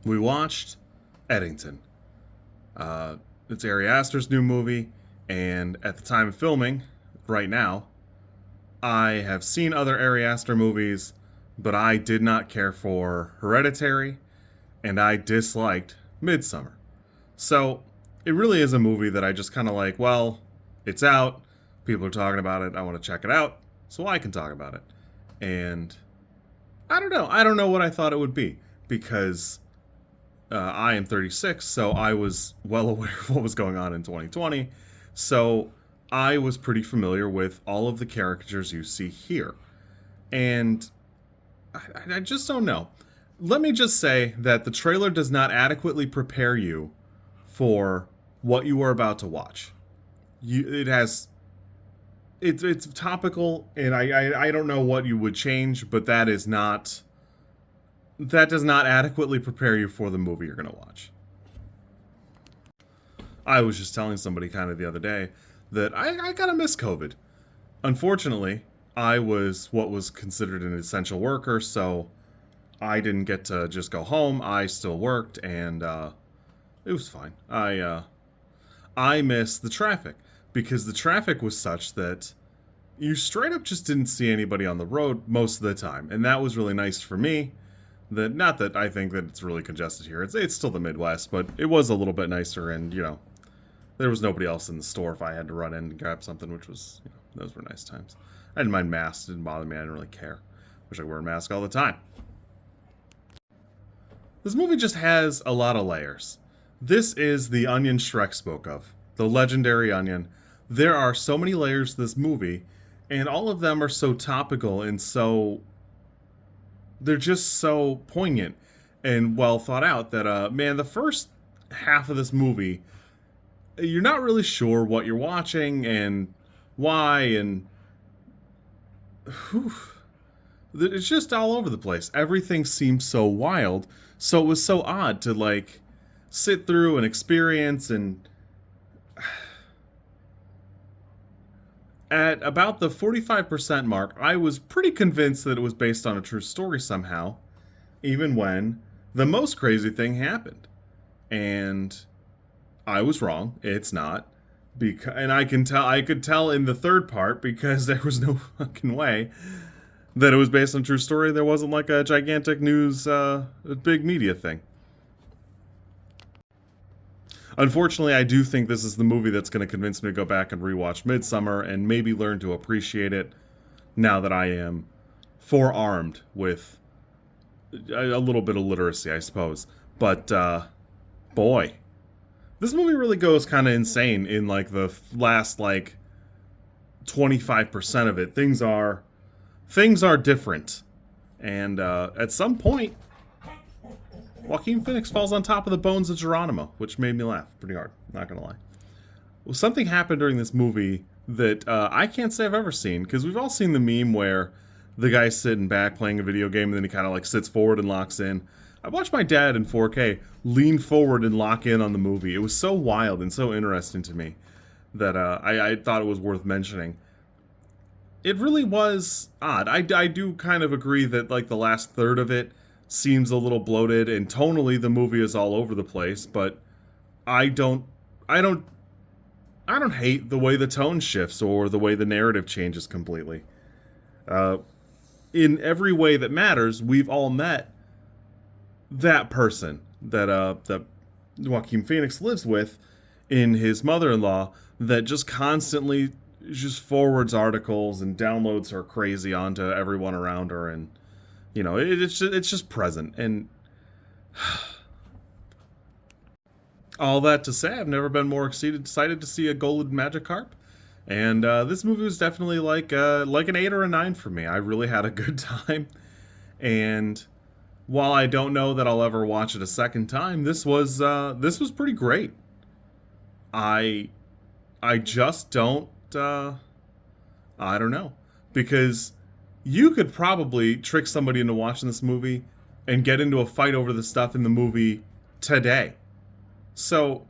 we watched Eddington. It's Ari Aster's new movie, and at the time of filming, right now, I have seen other Ari Aster movies, but I did not care for Hereditary, and I disliked Midsummer. So, it really is a movie that I just kind of like, well, it's out, people are talking about it, I want to check it out, so I can talk about it. And I don't know. I don't know what I thought it would be because I am 36, so I was well aware of what was going on in 2020. So I was pretty familiar with all of the caricatures you see here. And I just don't know. Let me just say that the trailer does not adequately prepare you for what you are about to watch. It's topical, and I don't know what you would change, but that does not adequately prepare you for the movie you're going to watch. I was just telling somebody kind of the other day that I kind of miss COVID. Unfortunately, I was what was considered an essential worker, so I didn't get to just go home. I still worked, and it was fine. I missed the traffic because the traffic was such that you straight up just didn't see anybody on the road most of the time, and that was really nice for me. That not that I think that it's really congested here. It's still the Midwest, but it was a little bit nicer, and there was nobody else in the store if I had to run in and grab something, which was those were nice times. I didn't mind masks; it didn't bother me. I didn't really care. Wish I could wear a mask all the time. This movie just has a lot of layers. This is the onion Shrek spoke of, the legendary onion. There are so many layers to this movie, and all of them are so topical and they're just so poignant and well thought out that man, the first half of this movie, you're not really sure what you're watching and why, and whew, it's just all over the place. Everything seems so wild, so it was so odd to like sit through and experience. And at about the 45% mark, I was pretty convinced that it was based on a true story somehow, even when the most crazy thing happened. And I was wrong. It's not. And I could tell in the third part, because there was no fucking way that it was based on a true story. There wasn't like a gigantic news, big media thing. Unfortunately, I do think this is the movie that's going to convince me to go back and rewatch Midsummer and maybe learn to appreciate it now that I am forearmed with a little bit of literacy, I suppose. But, boy, this movie really goes kind of insane in, like, the last, like, 25% of it. Things are different. And, at some point, Joaquin Phoenix falls on top of the bones of Geronimo, which made me laugh pretty hard, not gonna lie. Well, something happened during this movie that I can't say I've ever seen, because we've all seen the meme where the guy's sitting back playing a video game and then he kind of like sits forward and locks in. I watched my dad in 4K lean forward and lock in on the movie. It was so wild and so interesting to me that I thought it was worth mentioning. It really was odd. I do kind of agree that like the last third of it seems a little bloated, and tonally the movie is all over the place, but I don't hate the way the tone shifts or the way the narrative changes completely. In every way that matters, we've all met that person that Joaquin Phoenix lives with in his mother-in-law that just constantly just forwards articles and downloads her crazy onto everyone around her, and it's just present. And all that to say, I've never been more excited to see a golden Magikarp. And this movie was definitely like an 8 or a 9 for me. I really had a good time. And while I don't know that I'll ever watch it a second time, this was pretty great. I just don't I don't know, because you could probably trick somebody into watching this movie and get into a fight over the stuff in the movie today. So,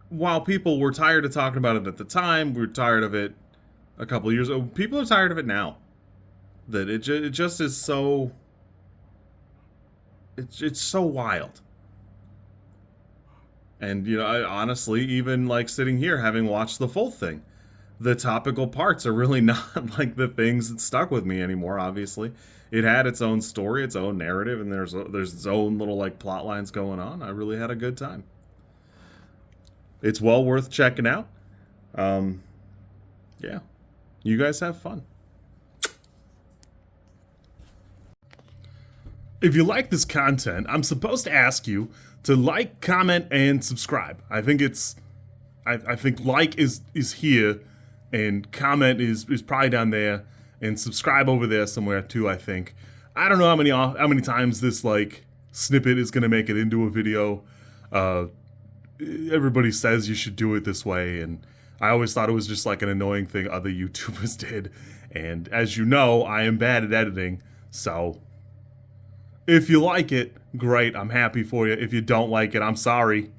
while people were tired of talking about it at the time, we were tired of it a couple of years ago, people are tired of it now. That it just is so... It's so wild. And, I honestly, even like sitting here having watched the full thing, the topical parts are really not like the things that stuck with me anymore, obviously. It had its own story, its own narrative, and there's its own little like plot lines going on. I really had a good time. It's well worth checking out. Um, yeah. You guys have fun. If you like this content, I'm supposed to ask you to like, comment, and subscribe. I think like is here, and comment is probably down there, and subscribe over there somewhere too. I think. I don't know how many times this like snippet is gonna make it into a video. Uh, Everybody says you should do it this way, and I always thought it was just like an annoying thing other YouTubers did. And as you know, I am bad at editing, so if you like it, great, I'm happy for you. If you don't like it, I'm sorry.